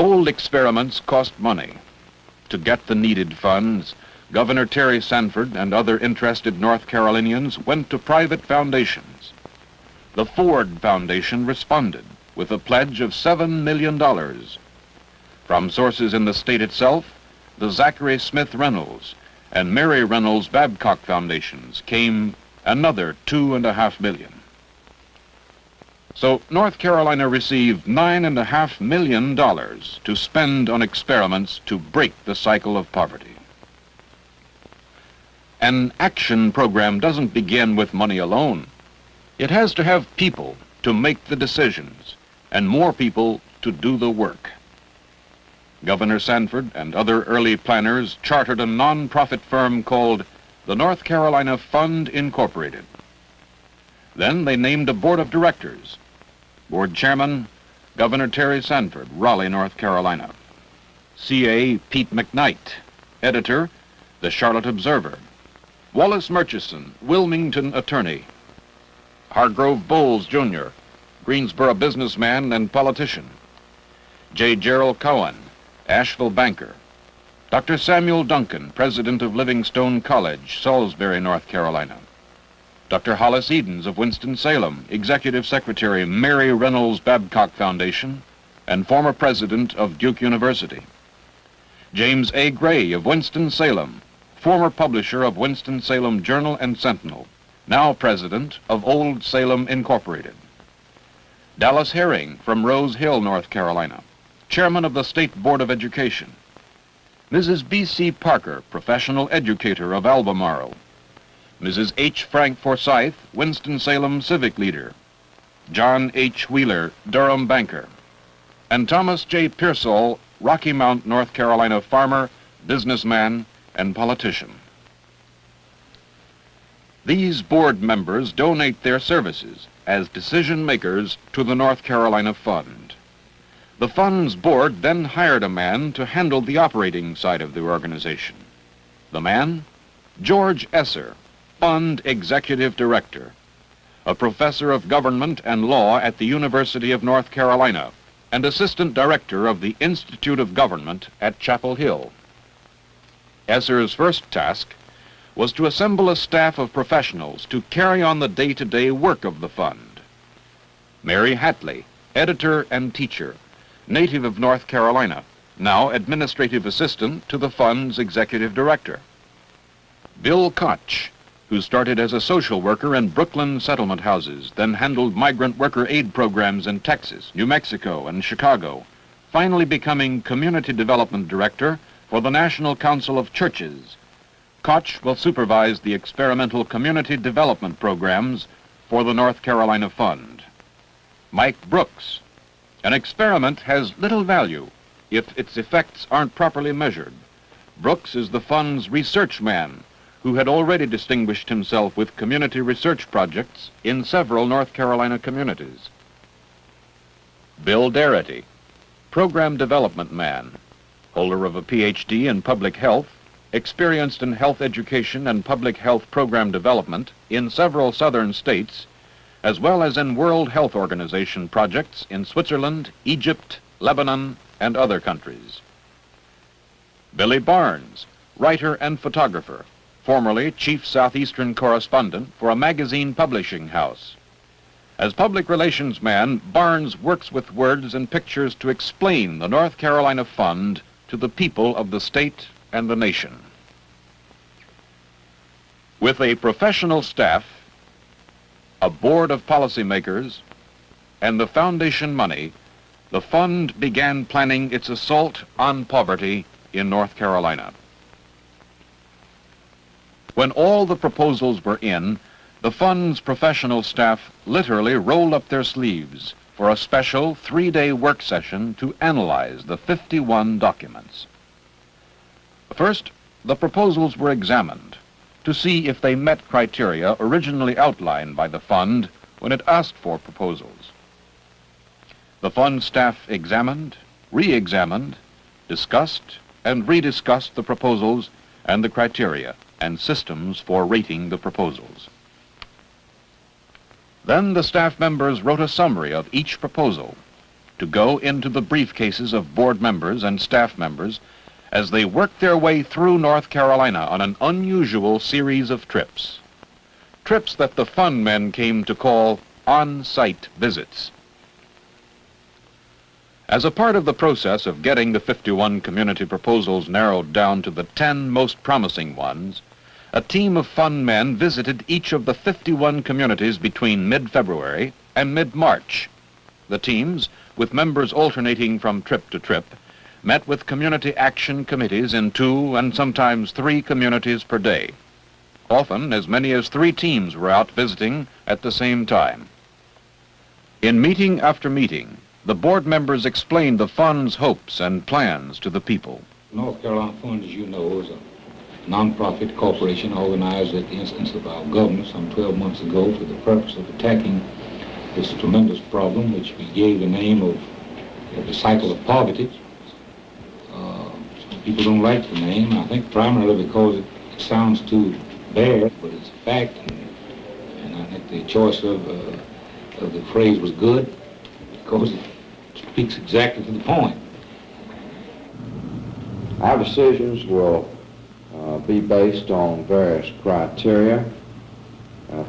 Bold experiments cost money. To get the needed funds, Governor Terry Sanford and other interested North Carolinians went to private foundations. The Ford Foundation responded with a pledge of $7 million. From sources in the state itself, the Zachary Smith Reynolds and Mary Reynolds Babcock Foundations came another $2.5 million. So North Carolina received $9.5 million to spend on experiments to break the cycle of poverty. An action program doesn't begin with money alone. It has to have people to make the decisions and more people to do the work. Governor Sanford and other early planners chartered a non-profit firm called the North Carolina Fund Incorporated. Then they named a board of directors. Board chairman, Governor Terry Sanford, Raleigh, North Carolina. C.A. Pete McKnight. Editor, The Charlotte Observer. Wallace Murchison, Wilmington attorney. Hargrove Bowles, Jr., Greensboro businessman and politician. J. Gerald Cohen, Asheville banker. Dr. Samuel Duncan, president of Livingstone College, Salisbury, North Carolina. Dr. Hollis Edens of Winston-Salem, executive secretary, Mary Reynolds Babcock Foundation, and former president of Duke University. James A. Gray of Winston-Salem, former publisher of Winston-Salem Journal and Sentinel, now president of Old Salem Incorporated. Dallas Herring from Rose Hill, North Carolina, chairman of the State Board of Education. Mrs. B.C. Parker, professional educator of Albemarle. Mrs. H. Frank Forsyth, Winston-Salem civic leader. John H. Wheeler, Durham banker. And Thomas J. Pearsall, Rocky Mount, North Carolina farmer, businessman, and politician. These board members donate their services as decision makers to the North Carolina Fund. The Fund's board then hired a man to handle the operating side of the organization. The man? George Esser, Fund Executive Director, a professor of government and law at the University of North Carolina and assistant director of the Institute of Government at Chapel Hill. Esser's first task was to assemble a staff of professionals to carry on the day-to-day work of the fund. Mary Hatley, editor and teacher, native of North Carolina, now administrative assistant to the fund's executive director. Bill Koch, who started as a social worker in Brooklyn settlement houses, then handled migrant worker aid programs in Texas, New Mexico, and Chicago, finally becoming community development director for the National Council of Churches. Koch will supervise the experimental community development programs for the North Carolina Fund. Mike Brooks. An experiment has little value if its effects aren't properly measured. Brooks is the fund's research man, who had already distinguished himself with community research projects in several North Carolina communities. Bill Darity, program development man, holder of a Ph.D. in public health, experienced in health education and public health program development in several southern states, as well as in World Health Organization projects in Switzerland, Egypt, Lebanon, and other countries. Billy Barnes, writer and photographer, formerly chief Southeastern correspondent for a magazine publishing house. As public relations man, Barnes works with words and pictures to explain the North Carolina Fund to the people of the state and the nation. With a professional staff, a board of policymakers, and the foundation money, the fund began planning its assault on poverty in North Carolina. When all the proposals were in, the fund's professional staff literally rolled up their sleeves for a special 3-day work session to analyze the 51 documents. First, the proposals were examined to see if they met criteria originally outlined by the fund when it asked for proposals. The fund staff examined, re-examined, discussed, and rediscussed the proposals and the criteria and systems for rating the proposals. Then the staff members wrote a summary of each proposal to go into the briefcases of board members and staff members as they worked their way through North Carolina on an unusual series of trips. Trips that the fund men came to call on-site visits. As a part of the process of getting the 51 community proposals narrowed down to the 10 most promising ones, a team of fund men visited each of the 51 communities between mid-February and mid-March. The teams, with members alternating from trip to trip, met with community action committees in 2 and sometimes 3 communities per day. Often, as many as 3 teams were out visiting at the same time. In meeting after meeting, the board members explained the fund's hopes and plans to the people. North Carolina Fund, as you know, is a non-profit corporation organized at the instance of our governor some 12 months ago for the purpose of attacking this tremendous problem, which we gave the name of the cycle of poverty. Some people don't like the name, I think primarily because it sounds too bad, but it's a fact, and I think the choice of the phrase was good because it speaks exactly to the point. Our decisions will be based on various criteria.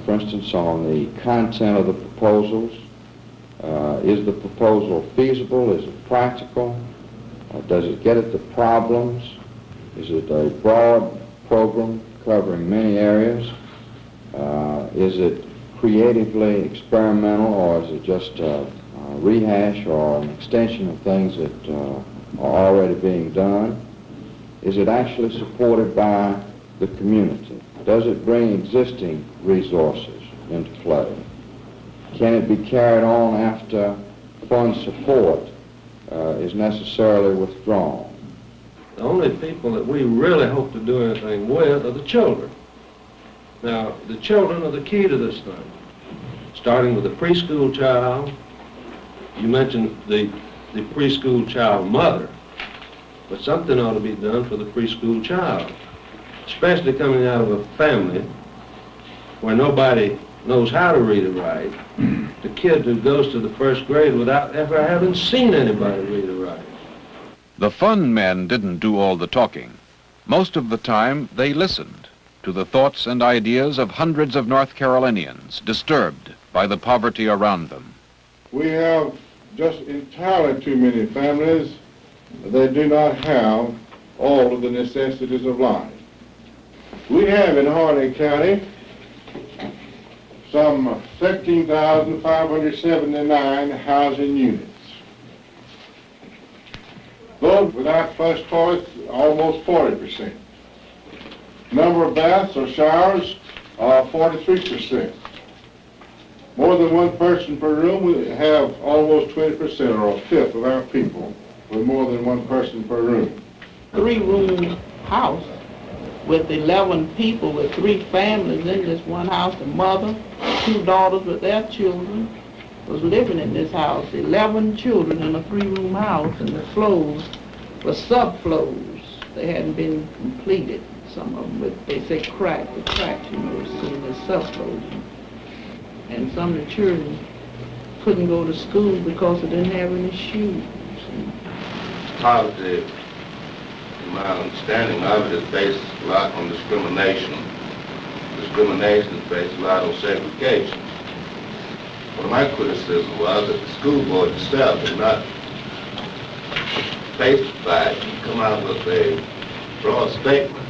For instance, on the content of the proposals. Is the proposal feasible? Is it practical? Does it get at the problems? Is it a broad program covering many areas? Is it creatively experimental, or is it just a rehash or an extension of things that are already being done? Is it actually supported by the community? Does it bring existing resources into play? Can it be carried on after fund support is necessarily withdrawn? The only people that we really hope to do anything with are the children. Now, the children are the key to this thing. Starting with the preschool child, you mentioned the preschool child mother, but something ought to be done for the preschool child, especially coming out of a family where nobody knows how to read or write. The kid who goes to the first grade without ever having seen anybody read or write. The fund men didn't do all the talking. Most of the time, they listened to the thoughts and ideas of hundreds of North Carolinians disturbed by the poverty around them. We have just entirely too many families that do not have all of the necessities of life. We have in Harney County some 17,579 housing units. Those without flush toilets, almost 40%. Number of baths or showers, 43%. More than one person per room, we have almost 20%, or a fifth of our people with more than one person per room. 3-room house with 11 people, with 3 families in this one house. The mother, 2 daughters with their children was living in this house. 11 children in a 3-room house, and the floors were subfloors. They hadn't been completed. Some of them, with, they say crack, the cracks, you know, seen as subfloors. And some of the children couldn't go to school because they didn't have any shoes. Poverty, in my understanding of it, is based a lot on discrimination. Discrimination is based a lot on segregation. One of my criticisms was that the school board itself did not specify, come out with a broad statement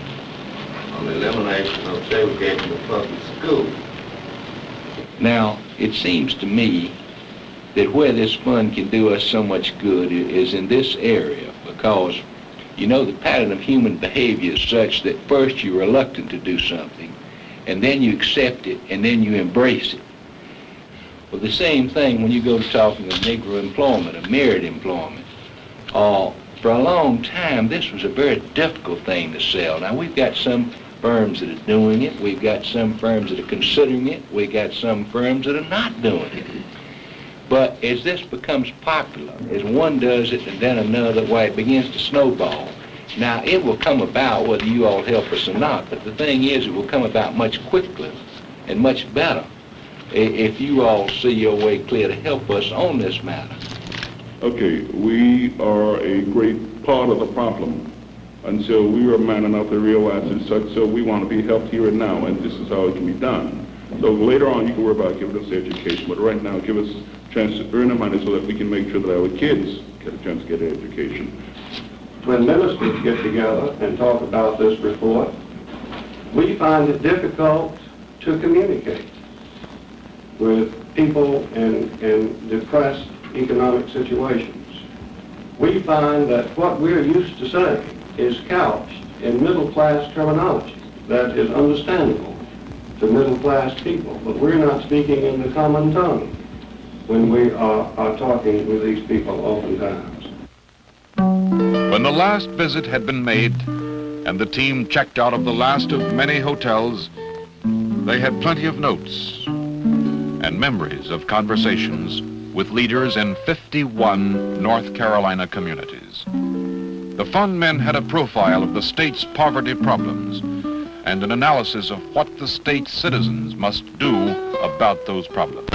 on the elimination of segregation in public schools. Now, it seems to me that where this fund can do us so much good is in this area, because, you know, the pattern of human behavior is such that first you're reluctant to do something, and then you accept it, and then you embrace it. Well, the same thing when you go to talking of Negro employment, or merit employment. For a long time, this was a very difficult thing to sell. Now, we've got some firms that are doing it. We've got some firms that are considering it. We've got some firms that are not doing it. But as this becomes popular, as one does it and then another, why it begins to snowball. Now, it will come about whether you all help us or not, but the thing is, it will come about much quicker and much better if you all see your way clear to help us on this matter. Okay, we are a great part of the problem until we are man enough to realize it such, so we want to be helped here and now, and this is how it can be done. So later on, you can worry about giving us the education, but right now, give us a chance to earn the money so that we can make sure that our kids get a chance to get an education. When ministers get together and talk about this report, we find it difficult to communicate with people in depressed economic situations. We find that what we're used to saying is couched in middle-class terminology that is understandable to middle-class people, but we're not speaking in the common tongue when we are talking with these people oftentimes. When the last visit had been made and the team checked out of the last of many hotels, they had plenty of notes and memories of conversations with leaders in 51 North Carolina communities. The fund men had a profile of the state's poverty problems and an analysis of what the state's citizens must do about those problems.